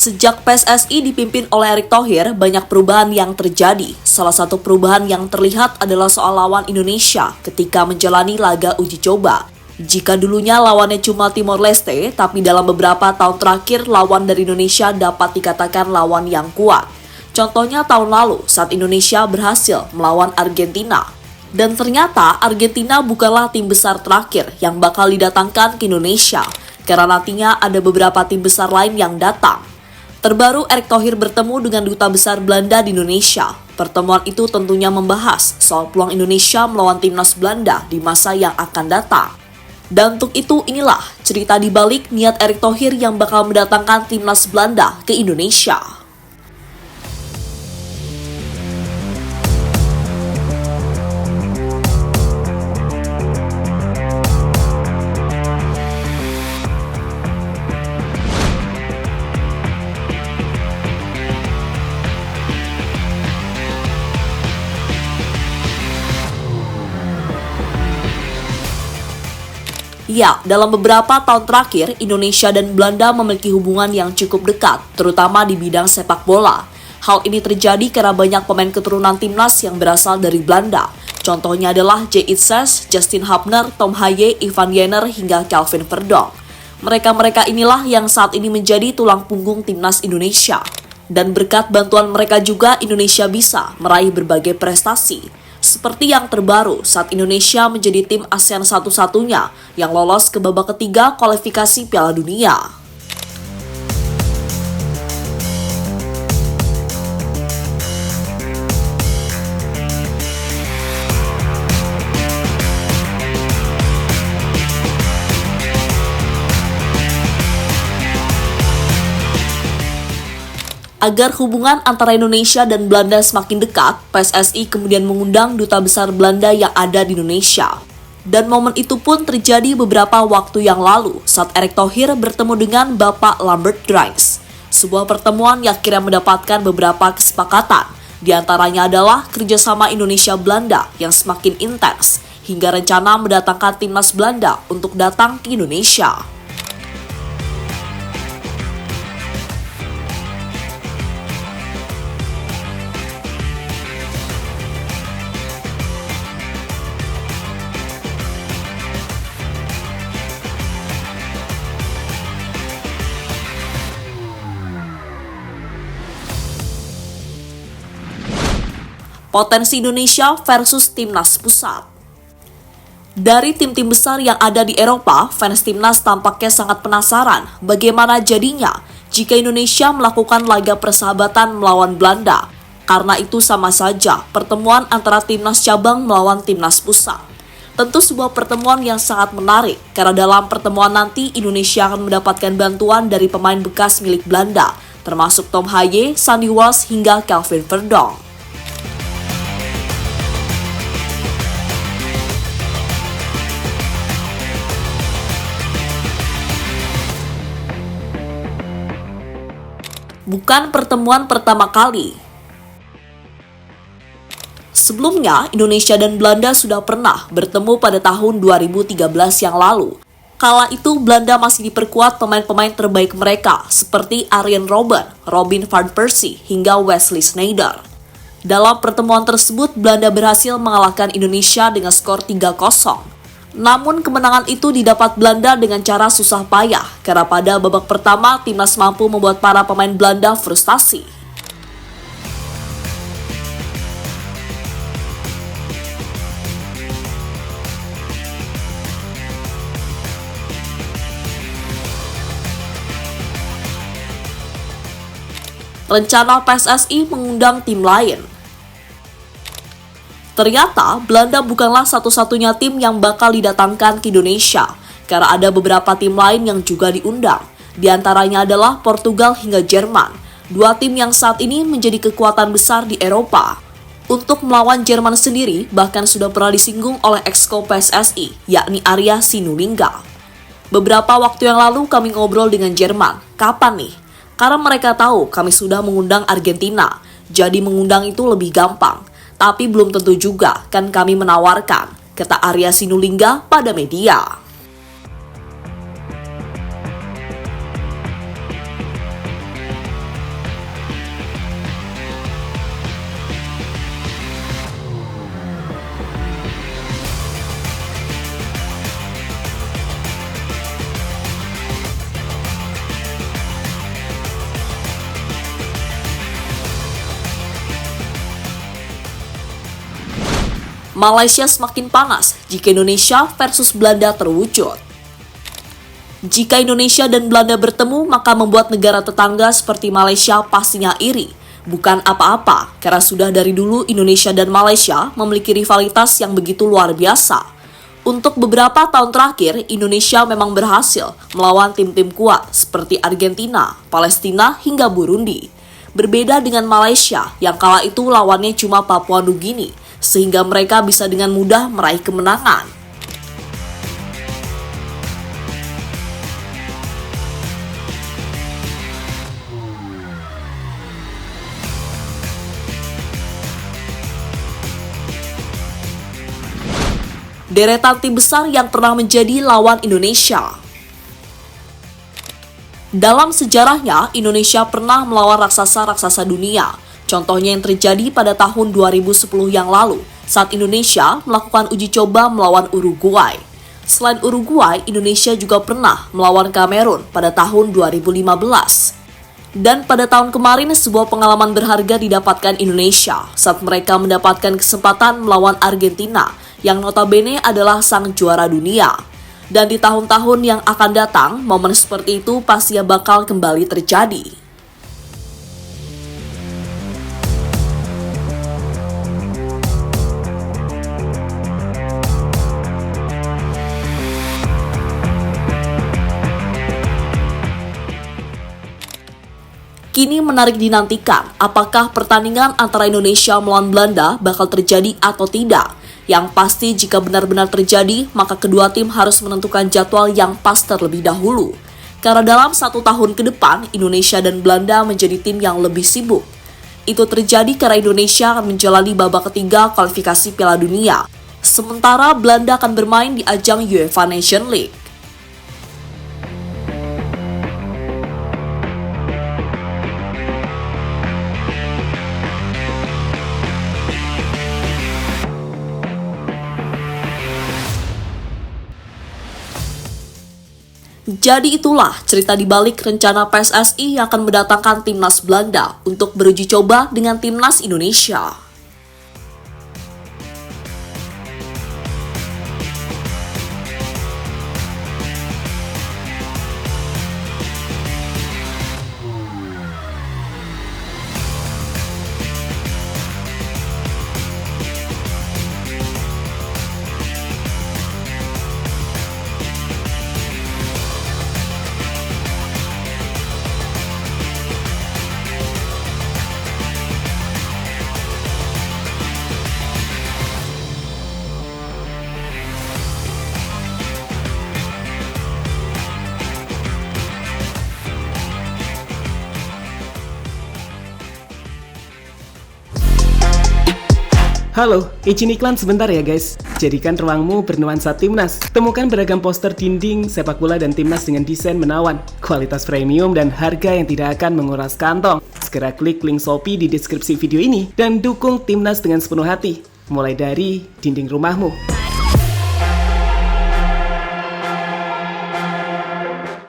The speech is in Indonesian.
Sejak PSSI dipimpin oleh Erick Thohir, banyak perubahan yang terjadi. Salah satu perubahan yang terlihat adalah soal lawan Indonesia ketika menjalani laga uji coba. Jika dulunya lawannya cuma Timor Leste, tapi dalam beberapa tahun terakhir lawan dari Indonesia dapat dikatakan lawan yang kuat. Contohnya tahun lalu saat Indonesia berhasil melawan Argentina. Dan ternyata Argentina bukanlah tim besar terakhir yang bakal didatangkan ke Indonesia, karena nantinya ada beberapa tim besar lain yang datang. Terbaru, Erick Thohir bertemu dengan Duta Besar Belanda di Indonesia. Pertemuan itu tentunya membahas soal peluang Indonesia melawan timnas Belanda di masa yang akan datang. Dan untuk itu inilah cerita di balik niat Erick Thohir yang bakal mendatangkan timnas Belanda ke Indonesia. Ya, dalam beberapa tahun terakhir, Indonesia dan Belanda memiliki hubungan yang cukup dekat, terutama di bidang sepak bola. Hal ini terjadi karena banyak pemain keturunan timnas yang berasal dari Belanda. Contohnya adalah J. Itzes, Justin Hubner, Tom Haye, Ivan Jenner, hingga Kelvin Verdonk. Mereka-mereka inilah yang saat ini menjadi tulang punggung timnas Indonesia. Dan berkat bantuan mereka juga, Indonesia bisa meraih berbagai prestasi. Seperti yang terbaru saat Indonesia menjadi tim ASEAN satu-satunya yang lolos ke babak ketiga kualifikasi Piala Dunia. Agar hubungan antara Indonesia dan Belanda semakin dekat, PSSI kemudian mengundang Duta Besar Belanda yang ada di Indonesia. Dan momen itu pun terjadi beberapa waktu yang lalu saat Erick Thohir bertemu dengan Bapak Lambert Drijns. Sebuah pertemuan yang kira mendapatkan beberapa kesepakatan. Di antaranya adalah kerjasama Indonesia-Belanda yang semakin intens, hingga rencana mendatangkan timnas Belanda untuk datang ke Indonesia. Potensi Indonesia versus timnas pusat. Dari tim-tim besar yang ada di Eropa, fans timnas tampaknya sangat penasaran bagaimana jadinya jika Indonesia melakukan laga persahabatan melawan Belanda. Karena itu sama saja pertemuan antara timnas cabang melawan timnas pusat. Tentu sebuah pertemuan yang sangat menarik karena dalam pertemuan nanti Indonesia akan mendapatkan bantuan dari pemain bekas milik Belanda, termasuk Tom Haye, Sandy Walsh, hingga Kelvin Verdonk. Bukan pertemuan pertama kali. Sebelumnya, Indonesia dan Belanda sudah pernah bertemu pada tahun 2013 yang lalu. Kala itu, Belanda masih diperkuat pemain-pemain terbaik mereka, seperti Arjen Robben, Robin van Persie, hingga Wesley Sneijder. Dalam pertemuan tersebut, Belanda berhasil mengalahkan Indonesia dengan skor 3-0. Namun kemenangan itu didapat Belanda dengan cara susah payah karena pada babak pertama timnas mampu membuat para pemain Belanda frustasi. Rencana PSSI mengundang tim lain. Ternyata, Belanda bukanlah satu-satunya tim yang bakal didatangkan ke Indonesia, karena ada beberapa tim lain yang juga diundang. Di antaranya adalah Portugal hingga Jerman, dua tim yang saat ini menjadi kekuatan besar di Eropa. Untuk melawan Jerman sendiri, bahkan sudah pernah disinggung oleh exco PSSI, yakni Arya Sinulinga. Beberapa waktu yang lalu kami ngobrol dengan Jerman, kapan nih? Karena mereka tahu kami sudah mengundang Argentina, jadi mengundang itu lebih gampang. Tapi belum tentu juga kan kami menawarkan, kata Arya Sinulinga pada media. Malaysia semakin panas jika Indonesia versus Belanda terwujud. Jika Indonesia dan Belanda bertemu, maka membuat negara tetangga seperti Malaysia pastinya iri. Bukan apa-apa, karena sudah dari dulu Indonesia dan Malaysia memiliki rivalitas yang begitu luar biasa. Untuk beberapa tahun terakhir, Indonesia memang berhasil melawan tim-tim kuat seperti Argentina, Palestina, hingga Burundi. Berbeda dengan Malaysia yang kala itu lawannya cuma Papua Nugini, sehingga mereka bisa dengan mudah meraih kemenangan. Deretan tim besar yang pernah menjadi lawan Indonesia. Dalam sejarahnya, Indonesia pernah melawan raksasa-raksasa dunia. Contohnya yang terjadi pada tahun 2010 yang lalu, saat Indonesia melakukan uji coba melawan Uruguay. Selain Uruguay, Indonesia juga pernah melawan Kamerun pada tahun 2015. Dan pada tahun kemarin, sebuah pengalaman berharga didapatkan Indonesia saat mereka mendapatkan kesempatan melawan Argentina, yang notabene adalah sang juara dunia. Dan di tahun-tahun yang akan datang, momen seperti itu pastinya bakal kembali terjadi. Kini menarik dinantikan apakah pertandingan antara Indonesia melawan Belanda bakal terjadi atau tidak. Yang pasti jika benar-benar terjadi, maka kedua tim harus menentukan jadwal yang pas terlebih dahulu. Karena dalam 1 tahun ke depan, Indonesia dan Belanda menjadi tim yang lebih sibuk. Itu terjadi karena Indonesia akan menjalani babak ketiga kualifikasi Piala Dunia. Sementara Belanda akan bermain di ajang UEFA Nations League. Jadi itulah cerita di balik rencana PSSI yang akan mendatangkan timnas Belanda untuk beruji coba dengan timnas Indonesia. Halo, izin iklan sebentar ya guys. Jadikan ruangmu bernuansa timnas. Temukan beragam poster dinding, sepak bola dan timnas dengan desain menawan, kualitas premium dan harga yang tidak akan menguras kantong. Segera klik link Shopee di deskripsi video ini dan dukung timnas dengan sepenuh hati. Mulai dari dinding rumahmu.